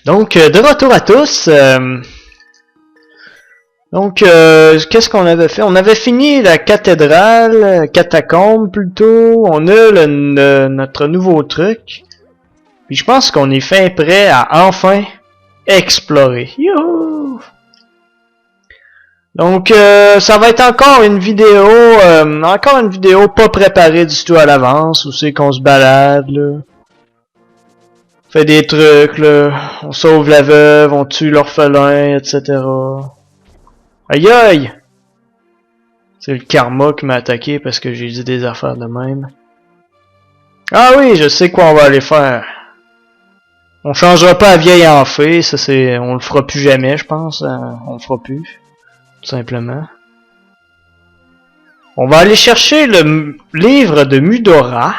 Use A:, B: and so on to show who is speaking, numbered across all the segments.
A: Donc, de retour à tous. Qu'est-ce qu'on avait fait? On avait fini la cathédrale, catacombe plutôt. On a notre nouveau truc. Puis je pense qu'on est fin prêt à enfin explorer. Youhou! Donc, ça va être encore une vidéo pas préparée du tout à l'avance, où c'est qu'on se balade, là. On fait des trucs, là. On sauve la veuve, on tue l'orphelin, etc. Aïe aïe! C'est le karma qui m'a attaqué parce que j'ai dit des affaires de même. Ah oui, je sais quoi on va aller faire. On changera pas la vieille en fée, ça c'est. On le fera plus jamais, je pense. On le fera plus. Tout simplement. On va aller chercher le livre de Mudora.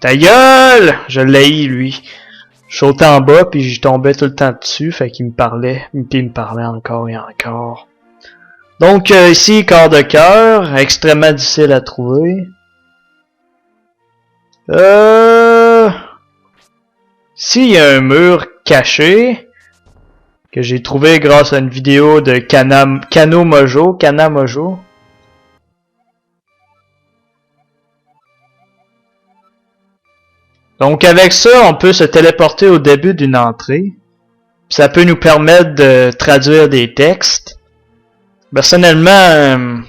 A: Ta gueule! Je l'ai lui. Je sautais en bas puis j'y tombais tout le temps dessus, fait qu'il me parlait. Puis il me parlait encore et encore. Donc ici, corps de cœur, extrêmement difficile à trouver. S'il y a un mur caché que j'ai trouvé grâce à une vidéo de Kano Mojo. Donc avec ça, on peut se téléporter au début d'une entrée. Ça peut nous permettre de traduire des textes. Personnellement,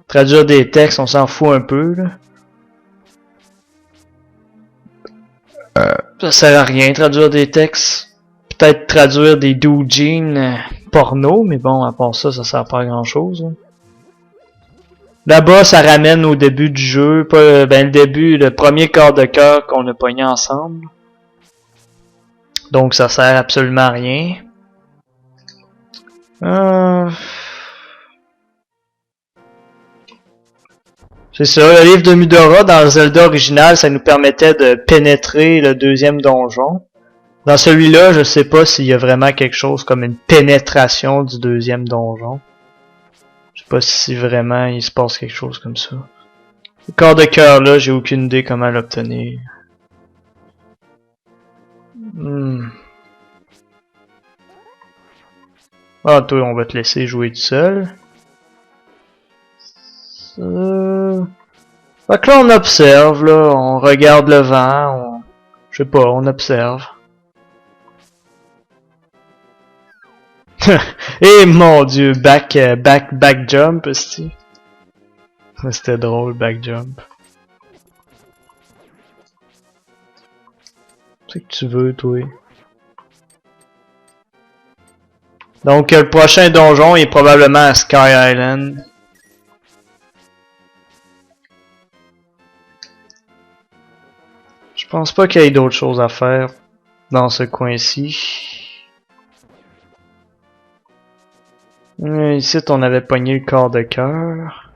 A: traduire des textes, on s'en fout un peu, là. Ça sert à rien traduire des textes. Peut-être traduire des doujins porno, mais bon, à part ça, ça sert pas à grand chose. Hein. Là-bas, ça ramène au début du jeu, pas, le premier corps de cœur qu'on a pogné ensemble. Donc ça sert absolument à rien. C'est ça, le livre de Mudora dans le Zelda original, ça nous permettait de pénétrer le deuxième donjon. Dans celui-là, je sais pas s'il y a vraiment quelque chose comme une pénétration du deuxième donjon. Je sais pas si vraiment il se passe quelque chose comme ça. Le corps de cœur là, j'ai aucune idée comment l'obtenir. Ah, toi, on va te laisser jouer tout seul. Fait que là, on observe, là, on regarde le vent, je sais pas, on observe. Eh mon dieu, back jump, aussi. C'était drôle, back jump. C'est que tu veux, toi. Donc, le prochain donjon est probablement à Sky Island. Je pense pas qu'il y ait d'autres choses à faire dans ce coin-ci. Ici, on avait pogné le corps de cœur.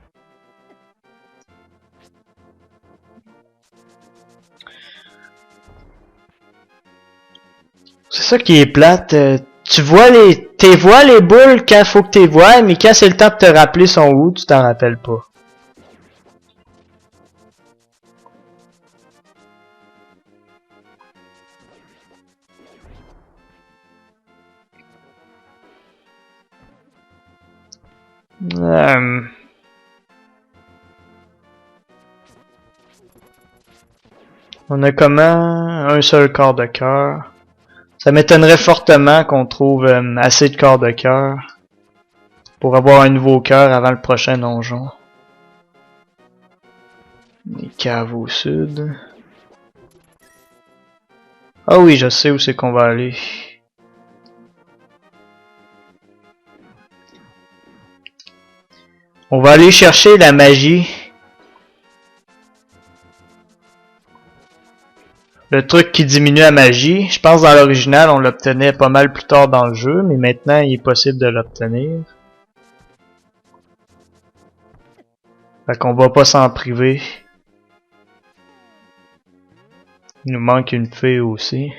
A: C'est ça qui est plate. Tu vois t'es vois les boules quand faut que t'es vois, mais quand c'est le temps de te rappeler son où, tu t'en rappelles pas. On a comment un seul corps de cœur. Ça m'étonnerait fortement qu'on trouve assez de corps de cœur pour avoir un nouveau cœur avant le prochain donjon. Les caves au sud. Ah oui, je sais où c'est qu'on va aller. On va aller chercher la magie. Le truc qui diminue la magie. Je pense dans l'original, on l'obtenait pas mal plus tard dans le jeu, mais maintenant, il est possible de l'obtenir. Fait qu'on va pas s'en priver. Il nous manque une fée aussi.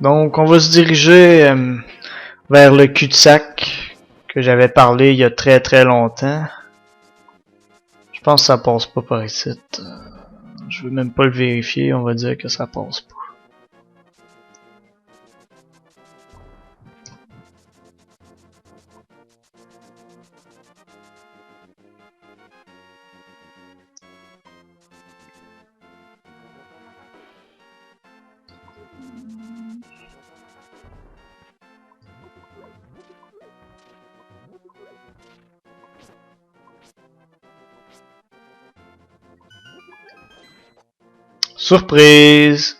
A: Donc on va se diriger vers le cul-de-sac que j'avais parlé il y a très très longtemps. Je pense que ça passe pas par ici. Je veux même pas le vérifier, on va dire que ça passe pas. Surprise!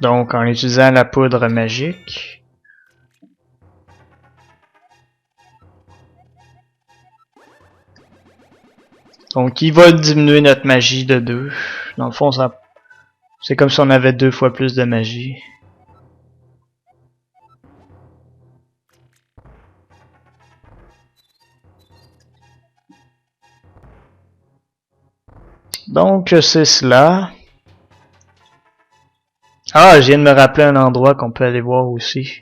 A: Donc en utilisant la poudre magique. Donc il va diminuer notre magie de 2. Dans le fond, ça, c'est comme si on avait 2 fois plus de magie. Donc c'est cela. Ah, je viens de me rappeler un endroit qu'on peut aller voir aussi.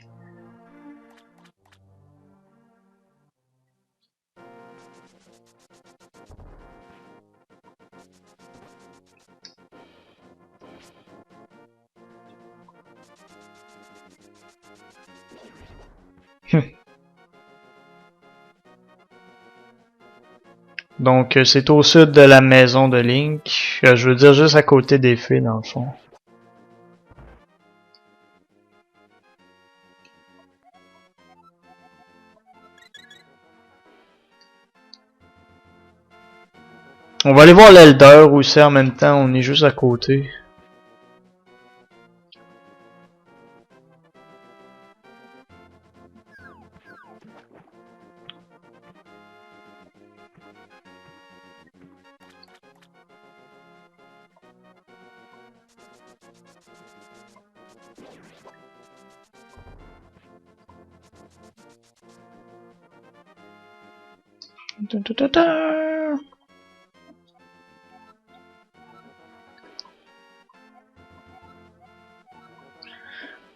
A: Donc c'est au sud de la maison de Link. Je veux dire juste à côté des fées dans le fond. On va aller voir l'Elder aussi en même temps, on est juste à côté.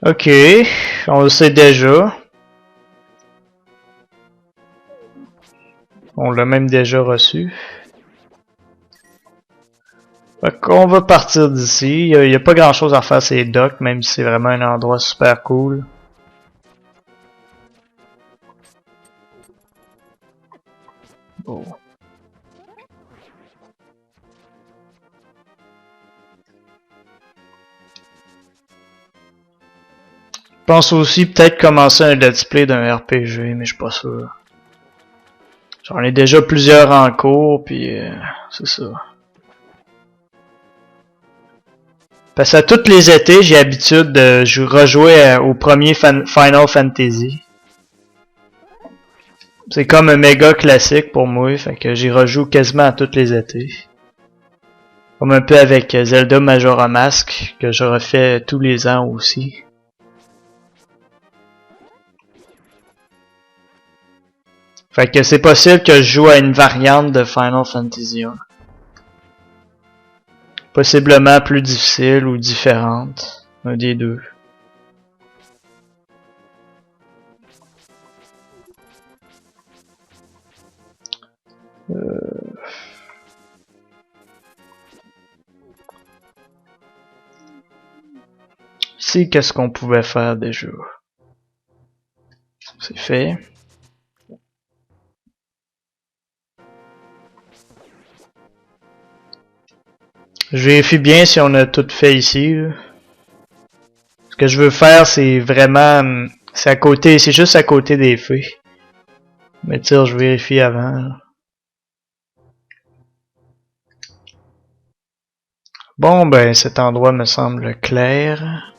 A: Ok, on le sait déjà. On l'a même déjà reçu. Fait qu'on va partir d'ici. Il y a pas grand chose à faire ces docks, même si c'est vraiment un endroit super cool. Oh. Je pense aussi peut-être commencer un let's play d'un RPG, mais je suis pas sûr. J'en ai déjà plusieurs en cours, puis c'est ça. Parce que à tous les étés, j'ai l'habitude de rejouer au premier Final Fantasy. C'est comme un méga classique pour moi, fait que j'y rejoue quasiment à tous les étés. Comme un peu avec Zelda Majora Mask, que je refais tous les ans aussi. Fait que c'est possible que je joue à une variante de Final Fantasy 1. Possiblement plus difficile ou différente. Un des deux. Ici, qu'est-ce qu'on pouvait faire déjà? C'est fait. Je vérifie bien si on a tout fait ici. Là. Ce que je veux faire, c'est vraiment... C'est à côté, c'est juste à côté des feux. Mais tire, je vérifie avant. Là. Bon, ben, cet endroit me semble clair.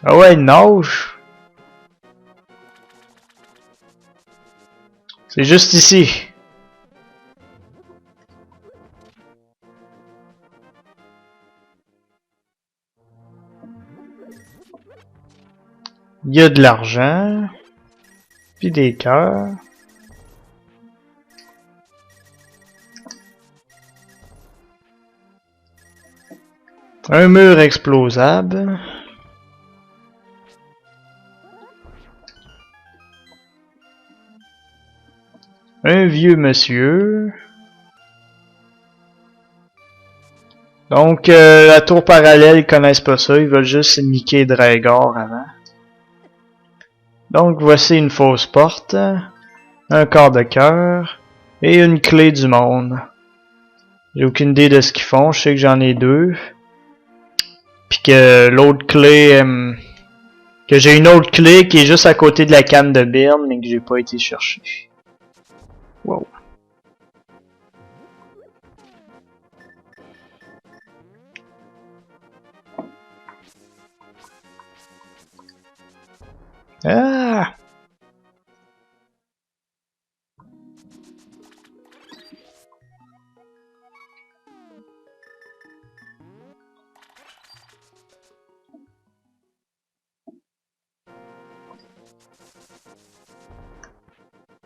A: Ah ouais, il nage. C'est juste ici. Il y a de l'argent. Puis des cœurs. Un mur explosable. Un vieux monsieur. Donc, la tour parallèle, ils connaissent pas ça. Ils veulent juste niquer Dragor avant. Donc, voici une fausse porte. Un quart de cœur. Et une clé du monde. J'ai aucune idée de ce qu'ils font. Je sais que j'en ai deux. Puis que l'autre clé... que j'ai une autre clé qui est juste à côté de la canne de Byrne, mais que j'ai pas été chercher. Wow. Ah!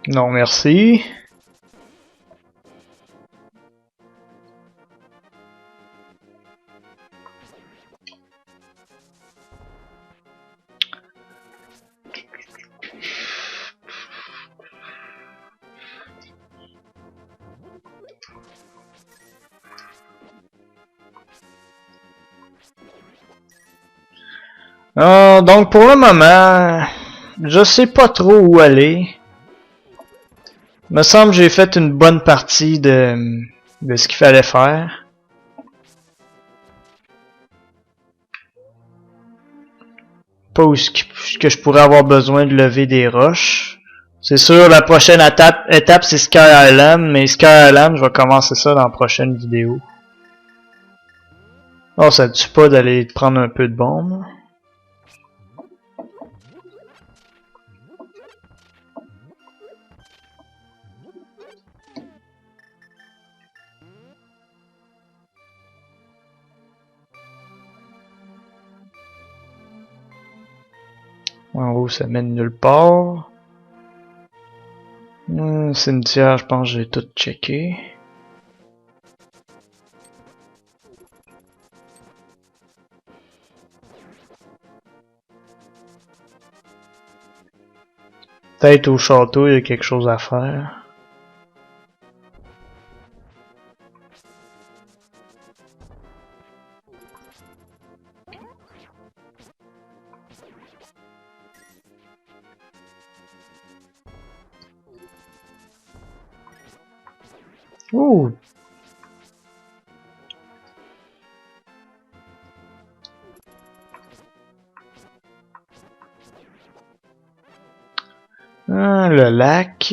A: Non, merci. Donc pour le moment, je sais pas trop où aller. Me semble que j'ai fait une bonne partie de ce qu'il fallait faire. Pas où que je pourrais avoir besoin de lever des roches. C'est sûr, la prochaine étape c'est Sky Island, mais Sky Island, je vais commencer ça dans la prochaine vidéo. Oh, ça tue pas d'aller prendre un peu de bombe. En haut, ça mène nulle part. Cimetière, je pense que j'ai tout checké. Peut-être au château, il y a quelque chose à faire. Ouh! Le lac.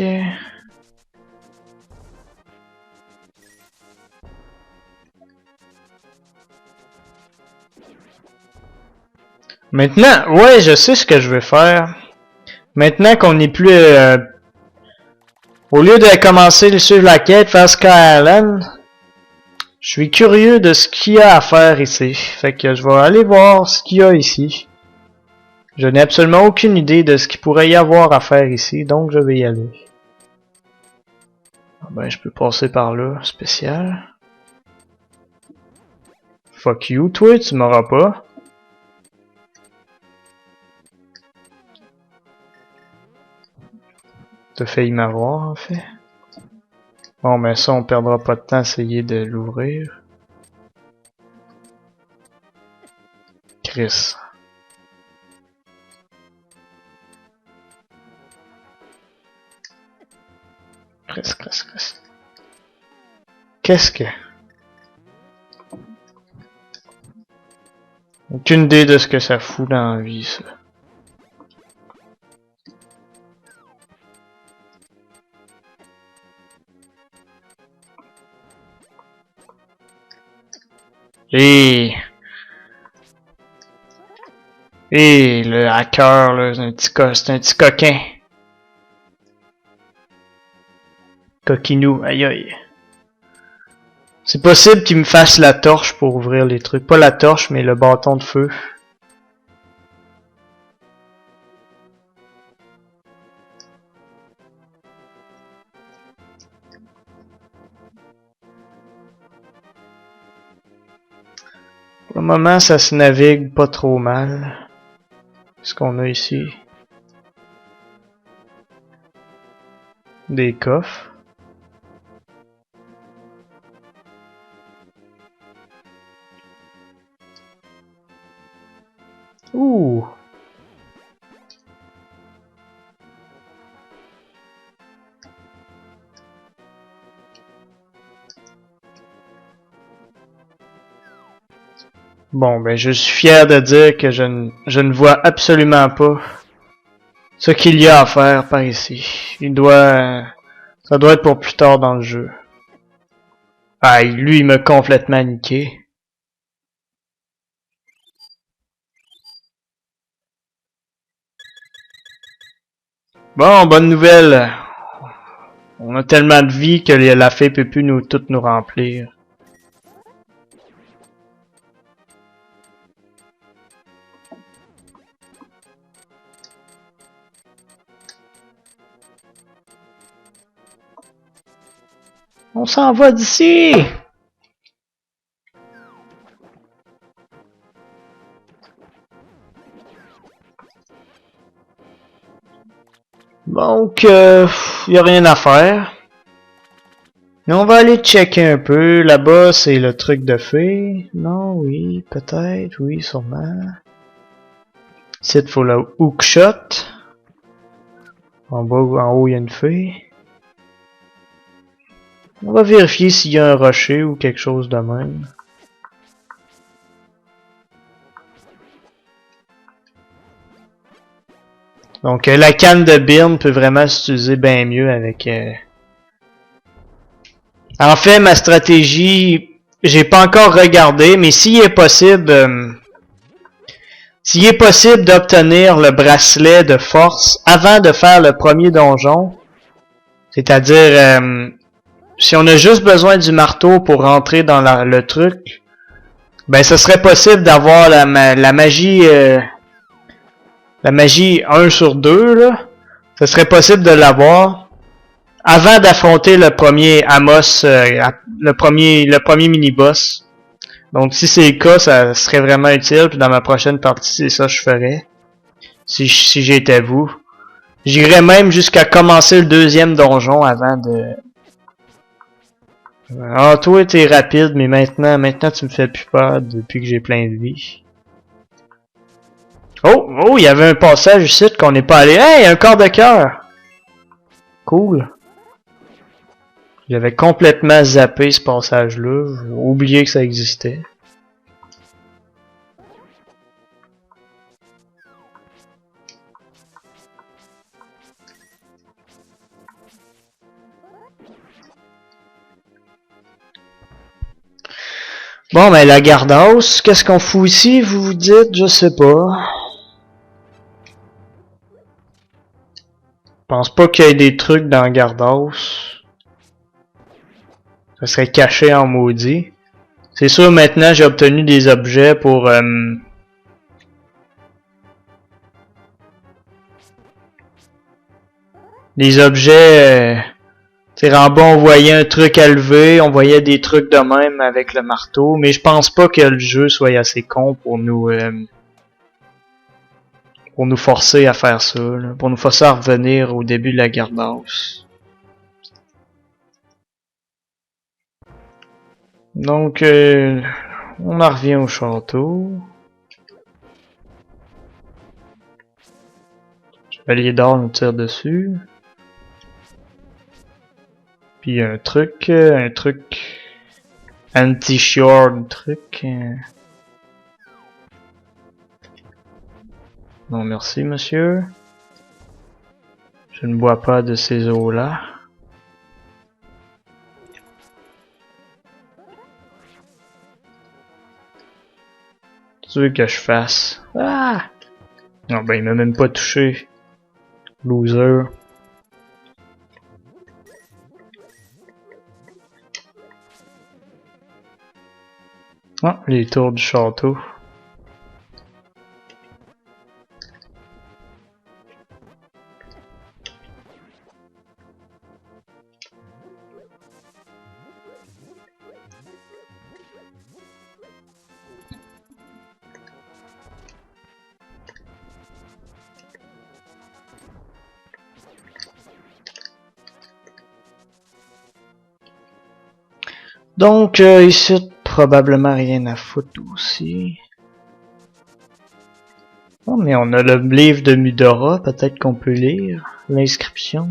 A: Maintenant, ouais, je sais ce que je vais faire. Maintenant qu'on n'est plus... au lieu de commencer de suivre la quête, faire Sky Island, je suis curieux de ce qu'il y a à faire ici. Fait que je vais aller voir ce qu'il y a ici. Je n'ai absolument aucune idée de ce qu'il pourrait y avoir à faire ici, donc je vais y aller. Ah ben, je peux passer par là, spécial. Fuck you, toi, tu m'auras pas. T'as failli m'avoir, en fait. Bon, mais ça, on perdra pas de temps à essayer de l'ouvrir. Chris. Chris. Qu'est-ce que... Aucune idée de ce que ça fout dans la vie, ça. Et le hacker, là, c'est un petit coquin. Coquinou, aïe aïe. C'est possible qu'il me fasse la torche pour ouvrir les trucs. Pas la torche, mais le bâton de feu. Pour le moment, ça se navigue pas trop mal. Qu'est-ce qu'on a ici? Des coffres. Ouh! Bon, ben je suis fier de dire que je ne vois absolument pas ce qu'il y a à faire par ici. Ça doit être pour plus tard dans le jeu. Ah, lui, il m'a complètement niqué. Bon, bonne nouvelle. On a tellement de vie que la fée peut plus toutes nous remplir. On s'en va d'ici! Donc, y a rien à faire. Mais on va aller checker un peu. Là-bas, c'est le truc de fée. Non, oui, peut-être, oui, sûrement. Ici, il faut la hookshot. En bas, en haut, il y a une fée. On va vérifier s'il y a un rocher ou quelque chose de même. Donc, la canne de Birn peut vraiment s'utiliser bien mieux avec... En fait, ma stratégie, j'ai pas encore regardé, mais s'il est possible d'obtenir le bracelet de force avant de faire le premier donjon, c'est-à-dire si on a juste besoin du marteau pour rentrer dans le truc, ben ce serait possible d'avoir la magie 1 sur 2 là. Ce serait possible de l'avoir avant d'affronter le premier Amos, le premier mini-boss. Donc si c'est le cas, ça serait vraiment utile. Puis dans ma prochaine partie, c'est ça que je ferais. Si j'étais vous. J'irais même jusqu'à commencer le deuxième donjon avant de... Ah, toi t'es rapide, mais maintenant tu me fais plus peur depuis que j'ai plein de vie. Oh, il y avait un passage ici qu'on n'est pas allé. Hey, un corps de cœur! Cool. J'avais complètement zappé ce passage-là. J'ai oublié que ça existait. Bon, ben la garde-house, qu'est-ce qu'on fout ici, vous vous dites? Je sais pas. Je pense pas qu'il y ait des trucs dans la garde-house. Ça serait caché en maudit. C'est sûr, maintenant, j'ai obtenu des objets pour... des objets... en bas, on voyait un truc à lever, on voyait des trucs de même avec le marteau, mais je pense pas que le jeu soit assez con pour nous forcer à faire ça, là, pour nous forcer à revenir au début de la garde-house. Donc, on en revient au château. Chevalier d'or nous tire dessus. Puis un truc anti-short truc. Non merci monsieur. Je ne bois pas de ces eaux-là. Tu veux que je fasse? Ah! Non ben il m'a même pas touché. Loser. Ah, les tours du château. Donc, ici, probablement rien à foutre aussi. Oh, mais on a le livre de Mudora, peut-être qu'on peut lire l'inscription.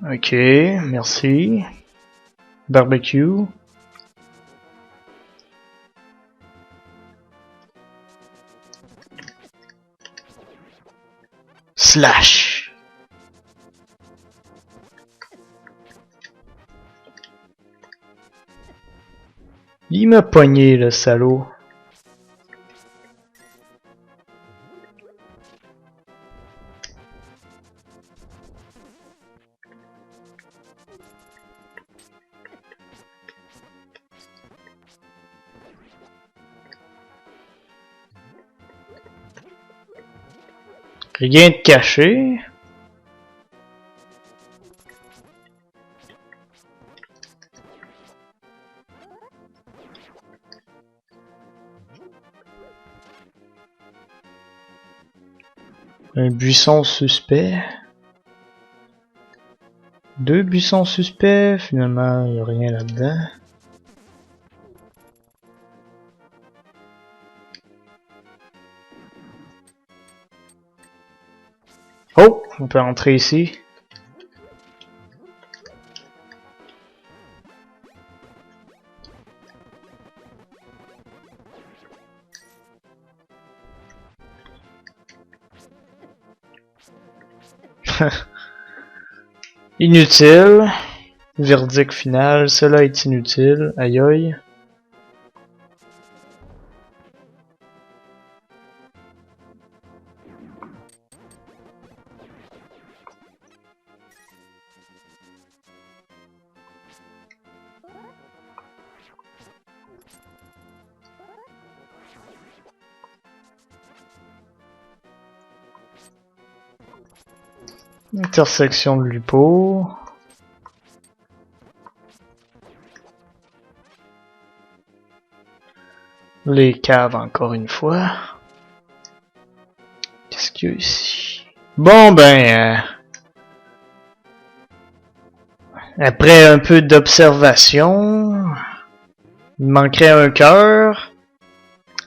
A: Ok, merci. Barbecue. Slash. Il m'a pogné, le salaud. Rien de caché. Un buisson suspect. Deux buissons suspects. Finalement, il n'y a rien là-dedans. Oh, on peut entrer ici. Inutile. Verdict final. Cela est inutile. Aïe aïe. Intersection de Lupo. Les caves encore une fois. Qu'est-ce qu'il y a ici? Bon ben... après un peu d'observation... Il me manquerait un cœur.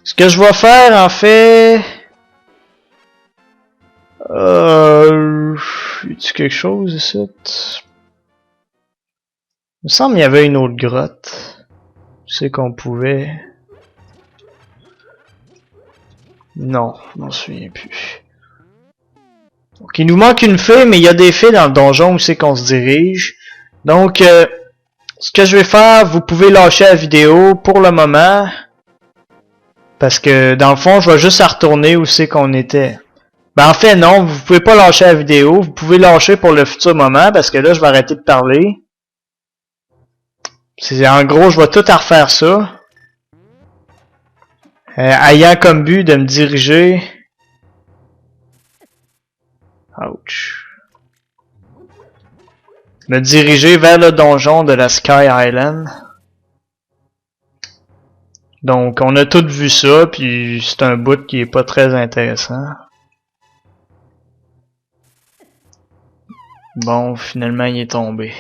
A: Ce que je vais faire en fait... y-tu quelque chose ici? Il me semble qu'il y avait une autre grotte. Je sais qu'on pouvait... Non, je m'en souviens plus. Donc il nous manque une fée, mais il y a des fées dans le donjon où c'est qu'on se dirige. Donc, ce que je vais faire, vous pouvez lâcher la vidéo pour le moment. Parce que dans le fond, je vais juste à retourner où c'est qu'on était. Ben en fait non, vous pouvez pas lâcher la vidéo, vous pouvez lâcher pour le futur moment, parce que là je vais arrêter de parler. C'est en gros, je vais tout à refaire ça. Ayant comme but de me diriger... Ouch. Me diriger vers le donjon de la Sky Island. Donc on a tout vu ça, puis c'est un bout qui est pas très intéressant. Bon, finalement il est tombé.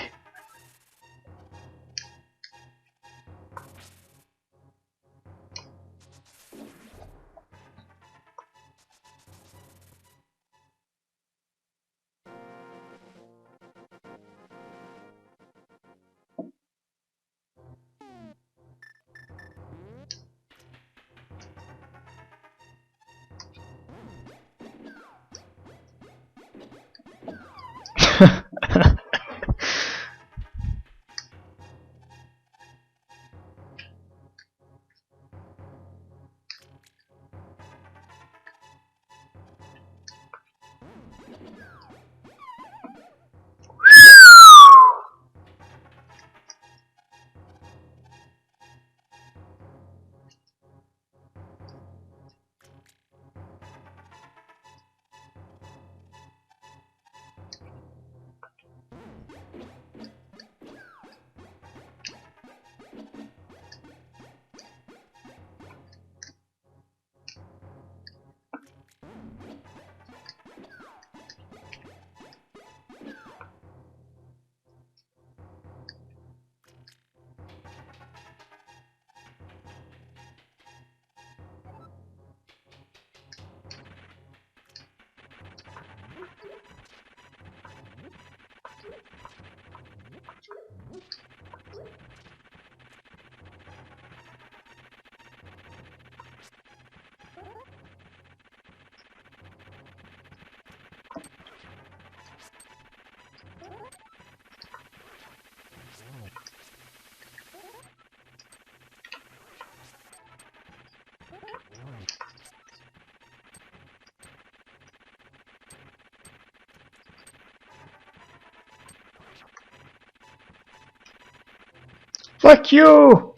A: Fuck you!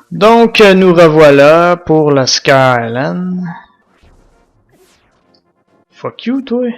A: Donc, nous revoilà pour la Scar Island. Fuck you, toi!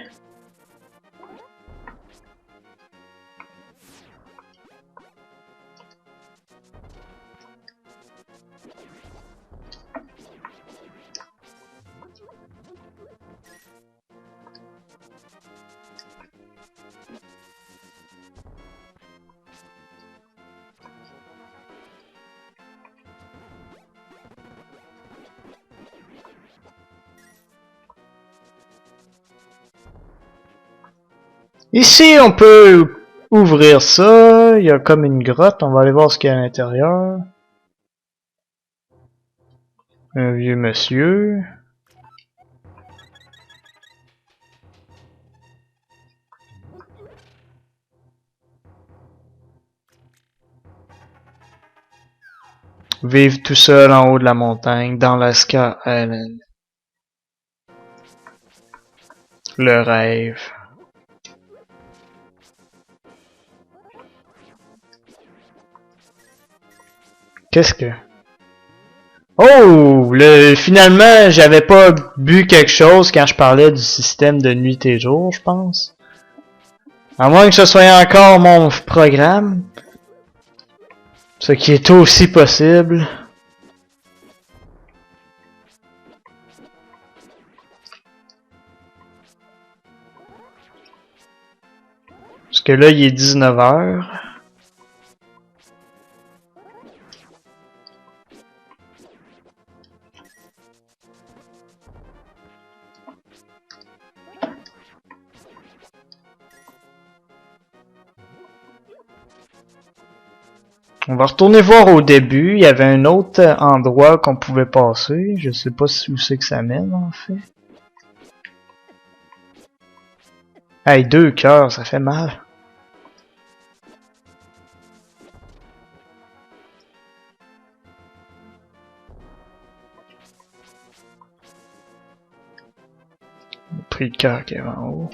A: Ici, on peut ouvrir ça. Il y a comme une grotte. On va aller voir ce qu'il y a à l'intérieur. Un vieux monsieur. Vivre tout seul en haut de la montagne, dans la Scar Island. Le rêve. Qu'est-ce que... Oh! Finalement, j'avais pas bu quelque chose quand je parlais du système de nuit et jour, je pense. À moins que ce soit encore mon programme. Ce qui est aussi possible. Parce que là, il est 19h. On va retourner voir au début. Il y avait un autre endroit qu'on pouvait passer. Je sais pas où c'est que ça mène, en fait. Hey, 2 cœurs, ça fait mal. Le prix de cœur qui est en haut.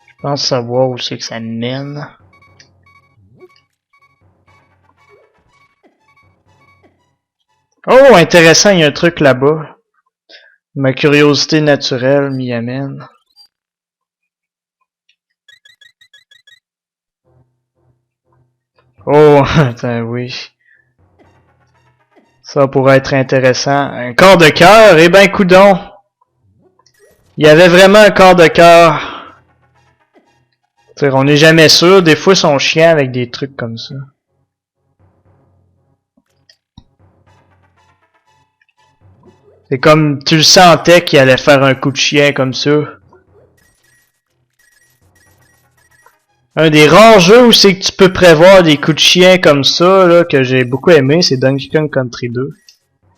A: Je pense savoir où c'est que ça mène. Oh, intéressant, il y a un truc là-bas. Ma curiosité naturelle m'y amène. Oh, attends, oui. Ça pourrait être intéressant. Un corps de cœur? Eh ben, coudonc! Il y avait vraiment un corps de cœur. On n'est jamais sûr, des fois ils sont chiants avec des trucs comme ça. C'est comme, tu le sentais qu'il allait faire un coup de chien comme ça. Un des rares jeux où c'est que tu peux prévoir des coups de chien comme ça, là, que j'ai beaucoup aimé, c'est Donkey Kong Country 2.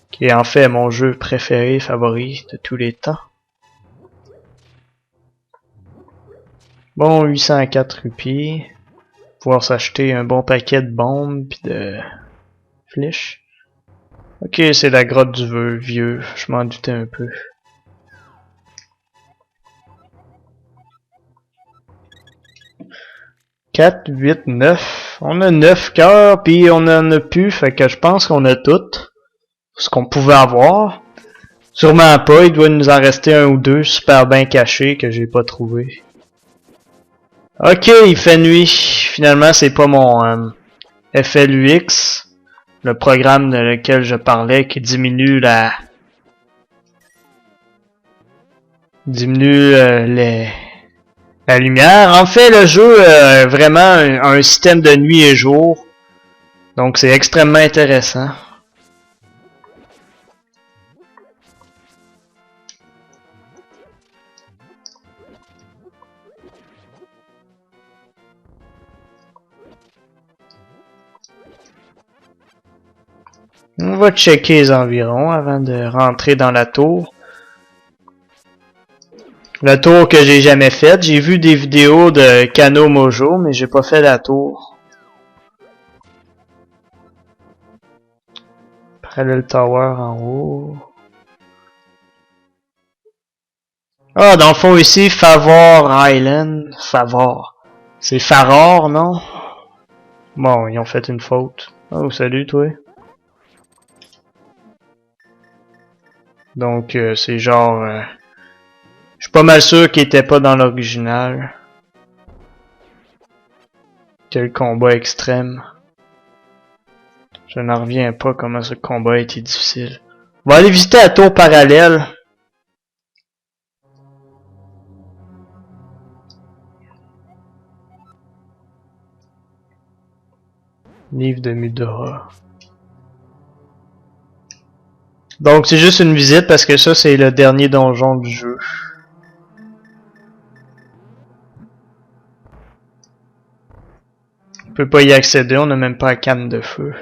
A: Qui est en fait mon jeu préféré, favori de tous les temps. Bon, 804 rupies. Pouvoir s'acheter un bon paquet de bombes pis de flèches. Ok, c'est la grotte du vieux, je m'en doutais un peu. Quatre, 8, 9. On a 9 cœurs, puis on en a plus, fait que je pense qu'on a tout ce qu'on pouvait avoir. Sûrement pas, il doit nous en rester un ou deux super bien cachés que j'ai pas trouvé. Ok, il fait nuit. Finalement, c'est pas mon FLUX, le programme de lequel je parlais, qui diminue diminue la lumière. En fait, le jeu a vraiment un système de nuit et jour. Donc c'est extrêmement intéressant. On va checker les environs avant de rentrer dans la tour. La tour que j'ai jamais faite. J'ai vu des vidéos de Kano Mojo, mais j'ai pas fait la tour. Parallel Tower en haut. Ah, dans le fond ici, Favor Island. Favor. C'est Faror, non? Bon, ils ont fait une faute. Oh, salut toi. Donc, c'est genre... je suis pas mal sûr qu'il était pas dans l'original. Quel combat extrême. Je n'en reviens pas comment ce combat a été difficile. On va aller visiter la tour parallèle. Livre de Mudora. Donc c'est juste une visite parce que ça c'est le dernier donjon du jeu. On peut pas y accéder, on n'a même pas la canne de feu.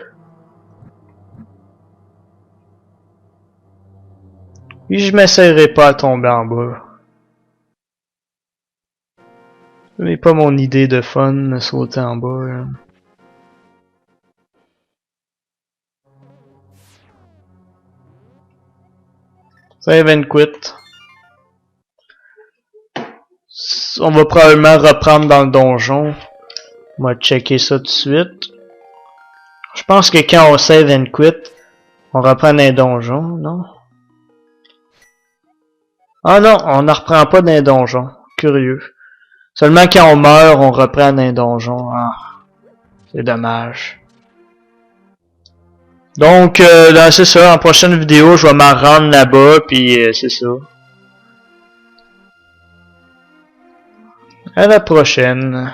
A: Et je m'essayerai pas à tomber en bas. Ce n'est pas mon idée de fun de sauter en bas. Là. Save and quit. On va probablement reprendre dans le donjon. On va checker ça tout de suite. Je pense que quand on save and quit, on reprend dans les donjons, non? Ah non, on ne reprend pas dans les donjons. Curieux. Seulement quand on meurt, on reprend dans les donjons. Ah, c'est dommage. Donc, c'est ça. En prochaine vidéo, je vais m'en rendre là-bas, puis c'est ça. À la prochaine.